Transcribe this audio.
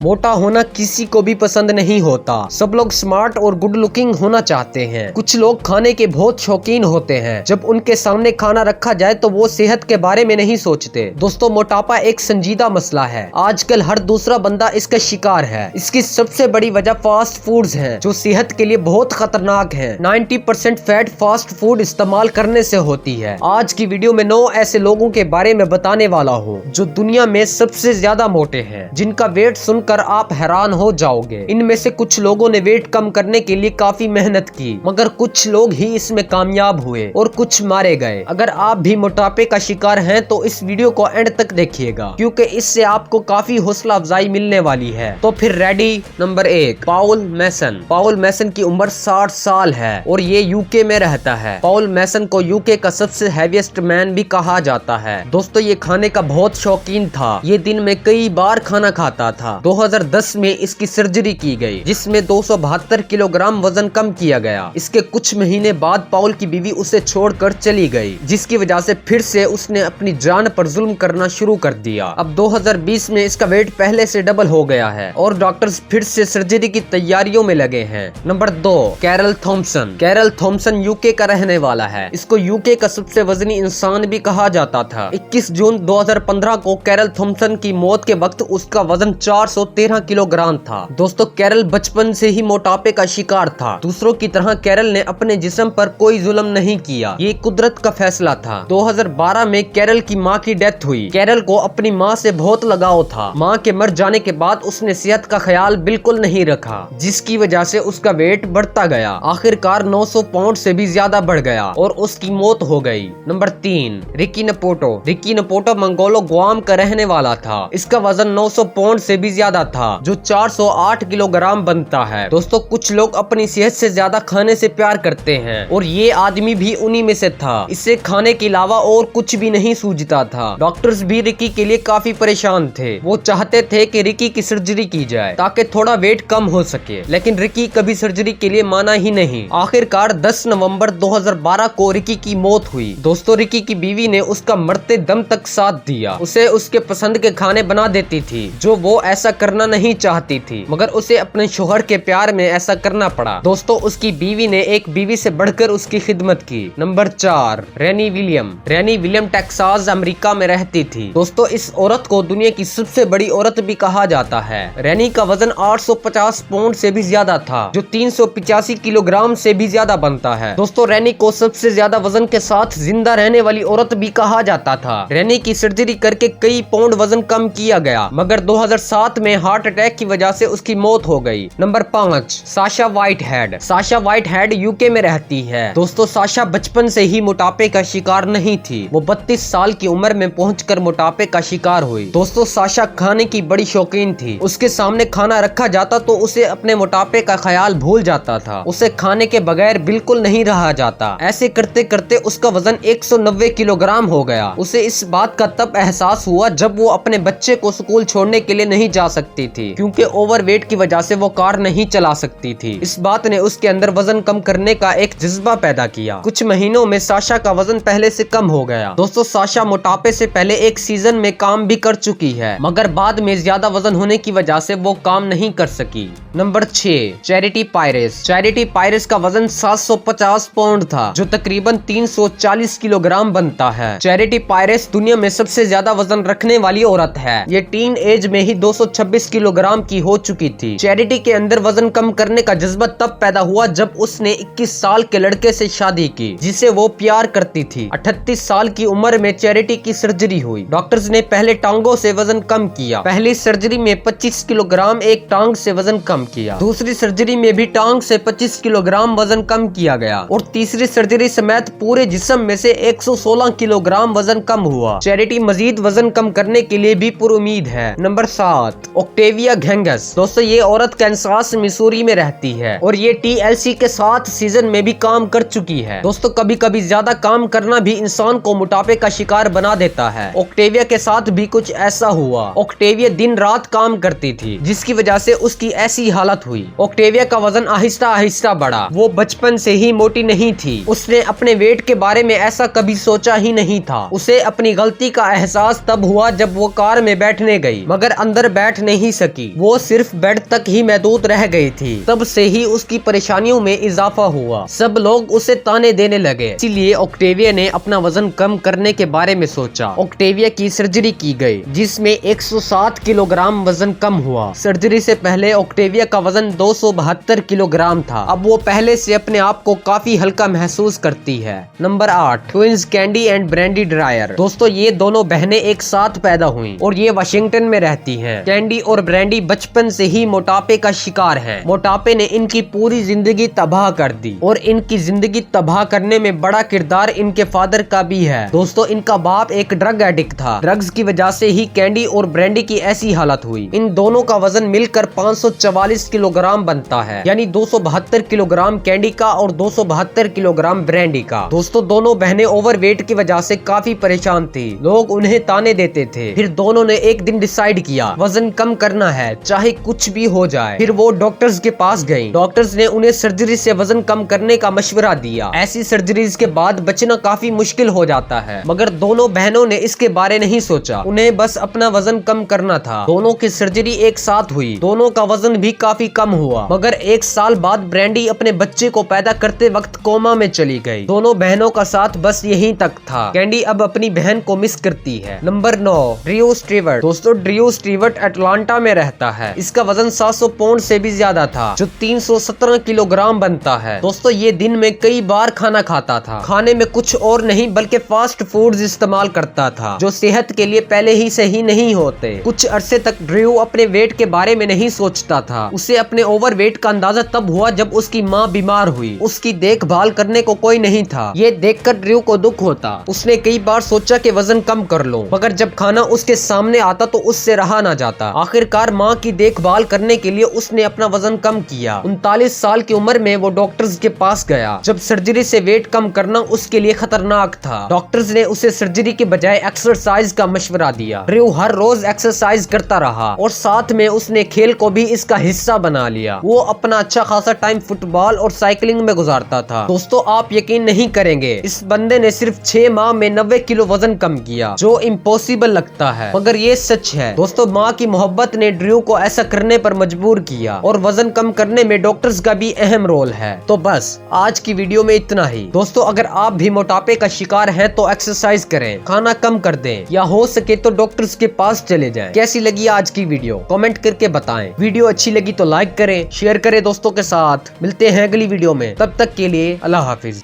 मोटा होना किसी को भी पसंद नहीं होता। सब लोग स्मार्ट और गुड लुकिंग होना चाहते हैं। कुछ लोग खाने के बहुत शौकीन होते हैं। जब उनके सामने खाना रखा जाए तो वो सेहत के बारे में नहीं सोचते। दोस्तों, मोटापा एक संजीदा मसला है। आजकल हर दूसरा बंदा इसका शिकार है। इसकी सबसे बड़ी वजह फास्ट फूड्स है, जो सेहत के लिए बहुत खतरनाक है। 90% फैट फास्ट फूड इस्तेमाल करने से होती है। आज की वीडियो में 9 ऐसे लोगों के बारे में बताने वाला हूँ जो दुनिया में सबसे ज्यादा मोटे हैं, जिनका वेट सुनकर आप हैरान हो जाओगे। इनमें से कुछ लोगों ने वेट कम करने के लिए काफी मेहनत की, मगर कुछ लोग ही इसमें कामयाब हुए और कुछ मारे गए। अगर आप भी मोटापे का शिकार हैं तो इस वीडियो को एंड तक देखिएगा, क्योंकि इससे आपको काफी हौसला अफजाई मिलने वाली है। तो फिर रेडी। नंबर 1, पाउल मैसन। पाउल मैसन की उम्र 60 साल है और ये यूके में रहता है। पाउल मैसन को यूके का सबसे हैवीएस्ट मैन भी कहा जाता है। दोस्तों, ये खाने का बहुत शौकीन था। ये दिन में कई बार खाना खाता था। 2010 में इसकी सर्जरी की गई, जिसमें 272 किलोग्राम वजन कम किया गया। इसके कुछ महीने बाद पाउल की बीवी उसे छोड़कर चली गई, जिसकी वजह से फिर से उसने अपनी जान पर जुल्म करना शुरू कर दिया। अब 2020 में इसका वेट पहले से डबल हो गया है और डॉक्टर्स फिर से सर्जरी की तैयारियों में लगे हैं। Number 2, Carol Thomson. Carol Thomson UK का रहने वाला है। इसको यूके का सबसे वजनी इंसान भी कहा जाता था। 21 जून 2015 को कैरल थॉम्सन की मौत के वक्त उसका वजन 413 किलोग्राम था। दोस्तों, कैरल बचपन से ही मोटापे का शिकार था। दूसरों की तरह कैरल ने अपने जिस्म पर कोई जुल्म नहीं किया। ये कुदरत का फैसला था। 2012 में कैरल की मां की डेथ हुई। कैरल को अपनी मां से बहुत लगाव था। मां के मर जाने के बाद उसने सेहत का ख्याल बिल्कुल नहीं रखा, जिसकी वजह से उसका वेट बढ़ता गया। आखिरकार 900 पाउंड से भी ज्यादा बढ़ गया और उसकी मौत हो गई। Number 3, Ricky Napoto. Ricky Napoto Mangilao Guam का रहने वाला था। इसका वजन 900 पाउंड से भी ज्यादा था, जो 408 किलोग्राम बनता है। दोस्तों, कुछ लोग अपनी सेहत से ज्यादा खाने से प्यार करते हैं और ये आदमी भी उन्हीं में से था। इसे खाने के अलावा और कुछ भी नहीं सूझता था। डॉक्टर्स भी रिकी के लिए काफी परेशान थे। वो चाहते थे कि रिकी की सर्जरी की जाए ताकि थोड़ा वेट कम हो सके, लेकिन रिकी कभी सर्जरी के लिए माना ही नहीं। आखिरकार 10 नवंबर 2012 को रिकी की मौत हुई। दोस्तों, रिकी की बीवी ने उसका मरते दम तक साथ दिया। उसे उसके पसंद के खाने बना देती थी, जो वो ऐसा करना नहीं चाहती थी, मगर उसे अपने शोहर के प्यार में ऐसा करना पड़ा। दोस्तों, उसकी बीवी ने एक बीवी से बढ़कर उसकी खिदमत की। नंबर 4, रेनी विलियम। रेनी विलियम टेक्सास, अमेरिका में रहती थी। दोस्तों, इस औरत को दुनिया की सबसे बड़ी औरत भी कहा जाता है। रेनी का वजन 850 पाउंड से भी ज्यादा था, जो 385 किलोग्राम से भी ज्यादा बनता है। दोस्तों, रेनी को सबसे ज्यादा वजन के साथ जिंदा रहने वाली औरत भी कहा जाता था। रेनी की सर्जरी करके कई पाउंड वजन कम किया गया, मगर 2007 में हार्ट अटैक की वजह से उसकी मौत हो गई। Number 5, Sasha whitehead. Sasha whitehead UK में रहती है। दोस्तों, साशा बचपन से ही मोटापे का शिकार नहीं थी। वो 32 साल की उम्र में पहुंचकर मोटापे का शिकार हुई। दोस्तों, साशा खाने की बड़ी शौकीन थी। उसके सामने खाना रखा जाता तो उसे अपने मोटापे का ख्याल भूल जाता था। उसे खाने के बगैर बिल्कुल नहीं रहा जाता। ऐसे करते करते उसका वजन 190 किलोग्राम हो गया। उसे इस बात का तब एहसास हुआ जब वो अपने बच्चे को स्कूल छोड़ने के लिए नहीं जा सकती थी, क्योंकि ओवरवेट की वजह से वो कार नहीं चला सकती थी। इस बात ने उसके अंदर वजन कम करने का एक जज्बा पैदा किया। कुछ महीनों में साशा का वजन पहले से कम हो गया। दोस्तों, साशा मोटापे से पहले एक सीजन में काम भी कर चुकी है, मगर बाद में ज्यादा वजन होने की वजह से वो काम नहीं कर सकी। Number 6, Charity Pierce. Charity Pierce का वजन 750 पाउंड था, जो तकरीबन 340 किलोग्राम बनता है। चैरिटी पायरेस दुनिया में सबसे ज्यादा वजन रखने वाली औरत है। ये टीन एज में ही 226 किलोग्राम की हो चुकी थी। चैरिटी के अंदर वजन कम करने का जज्बा तब पैदा हुआ जब उसने 21 साल के लड़के से शादी की, जिसे वो प्यार करती थी। 38 साल की उम्र में चैरिटी की सर्जरी हुई। डॉक्टर्स ने पहले टांगों से वजन कम किया। पहली सर्जरी में 25 किलोग्राम एक टांग से वजन कम किया। दूसरी सर्जरी में भी टांग से 25 किलोग्राम वजन कम किया गया और तीसरी सर्जरी समेत पूरे जिस्म में से 116 किलोग्राम वजन कम हुआ। चैरिटी मजीद वजन कम करने के लिए भी पुरुमीद है। नंबर 7, ऑक्टेविया घेंगस। दोस्तों, ये औरत कैंसास मिसूरी में रहती है और ये TLC के 7 सीजन में भी काम कर चुकी है। दोस्तों, कभी कभी ज्यादा काम करना भी इंसान को मोटापे का शिकार बना देता है। ऑक्टेविया के साथ भी कुछ ऐसा हुआ। ऑक्टेविया दिन रात काम करती थी, जिसकी वजह से उसकी ऐसी हालत हुई। ऑक्टेविया का वजन आहिस्ता आहिस्ता बढ़ा। वो बचपन से ही मोटी नहीं थी। उसने अपने वेट के बारे में ऐसा कभी सोचा ही नहीं था। उसे अपनी गलती का एहसास तब हुआ जब वो कार में बैठने गई, मगर अंदर बैठने नहीं सकी, वो सिर्फ बेड तक ही महदूद रह गई थी। तब से ही उसकी परेशानियों में इजाफा हुआ। सब लोग उसे ताने देने लगे। इसीलिए ऑक्टेविया ने अपना वजन कम करने के बारे में सोचा। ऑक्टेविया की सर्जरी की गई, जिसमें 107 किलोग्राम वजन कम हुआ। सर्जरी से पहले ऑक्टेविया का वजन 272 किलोग्राम था। अब वो पहले से अपने आप को काफी हल्का महसूस करती है। Number 8, twins candy and brandy dryer. दोस्तों, ये दोनों बहनें एक साथ पैदा हुई और ये वाशिंगटन में रहती हैं। कैंडी और ब्रैंडी बचपन से ही मोटापे का शिकार हैं। मोटापे ने इनकी पूरी जिंदगी तबाह कर दी और इनकी जिंदगी तबाह करने में बड़ा किरदार इनके फादर का भी है। दोस्तों, इनका बाप एक ड्रग एडिक्ट था। ड्रग्स की वजह से ही कैंडी और ब्रैंडी की ऐसी हालत हुई। इन दोनों का वजन मिलकर 544 किलोग्राम बनता है, यानी 272 किलोग्राम कैंडी का और 272 किलोग्राम ब्रैंडी का। दोस्तों, दोनों बहनें ओवरवेट की वजह से काफी परेशान थी। लोग उन्हें ताने देते थे। फिर दोनों ने एक दिन डिसाइड किया, वजन कम करना है, चाहे कुछ भी हो जाए। फिर वो डॉक्टर्स के पास गई। डॉक्टर्स ने उन्हें सर्जरी से वजन कम करने का मशवरा दिया। ऐसी सर्जरीज के बाद बचना काफी मुश्किल हो जाता है, मगर दोनों बहनों ने इसके बारे नहीं सोचा। उन्हें बस अपना वजन कम करना था। दोनों की सर्जरी एक साथ हुई। दोनों का वजन भी काफी कम हुआ, मगर एक साल बाद ब्रैंडी अपने बच्चे को पैदा करते वक्त कोमा में चली गई। दोनों बहनों का साथ बस यहीं तक था। कैंडी अब अपनी बहन को मिस करती है। Number 9, Drew Stewart. दोस्तों, ड्रू स्टीवर्ट अटलांटा में रहता है। इसका वजन 700 पाउंड से भी ज्यादा था, जो 317 किलोग्राम बनता है। दोस्तों, ये दिन में कई बार खाना खाता था। खाने में कुछ और नहीं बल्कि फास्ट फूड्स इस्तेमाल करता था, जो सेहत के लिए पहले ही सही नहीं होते। कुछ अरसे तक ड्रू अपने वेट के बारे में नहीं सोचता था। उसे अपने ओवरवेट का अंदाजा तब हुआ जब उसकी माँ बीमार हुई। उसकी देखभाल करने को कोई नहीं था। ये देखकर ड्रू को दुख होता। उसने कई बार सोचा कि वजन कम कर लो, मगर जब खाना उसके सामने आता तो उससे रहा ना जाता। आखिरकार माँ की देखभाल करने के लिए उसने अपना वजन कम किया। 39 साल की उम्र में वो डॉक्टर्स के पास गया, जब सर्जरी से वेट कम करना उसके लिए खतरनाक था। डॉक्टर्स ने उसे सर्जरी के बजाय एक्सरसाइज का मशवरा दिया। ड्रू हर रोज एक्सरसाइज करता रहा और साथ में उसने खेल को भी इसका हिस्सा बना लिया। वो अपना अच्छा खासा टाइम फुटबॉल और साइकिलिंग में गुजारता था। दोस्तों, आप यकीन नहीं करेंगे, इस बंदे ने सिर्फ 6 माह में 90 किलो वजन कम किया, जो इम्पॉसिबल लगता है, मगर ये सच है। दोस्तों, माँ की मोहब्बत ने ड्रू को ऐसा करने पर मजबूर किया और वजन कम करने में डॉक्टर्स का भी अहम रोल है। तो बस आज की वीडियो में इतना ही। दोस्तों, अगर आप भी मोटापे का शिकार हैं तो एक्सरसाइज करें, खाना कम कर दें, या हो सके तो डॉक्टर्स के पास चले जाएं। कैसी लगी आज की वीडियो कमेंट करके बताएं। वीडियो अच्छी लगी तो लाइक करें, शेयर करें दोस्तों के साथ। मिलते हैं अगली वीडियो में, तब तक के लिए अल्लाह हाफिज।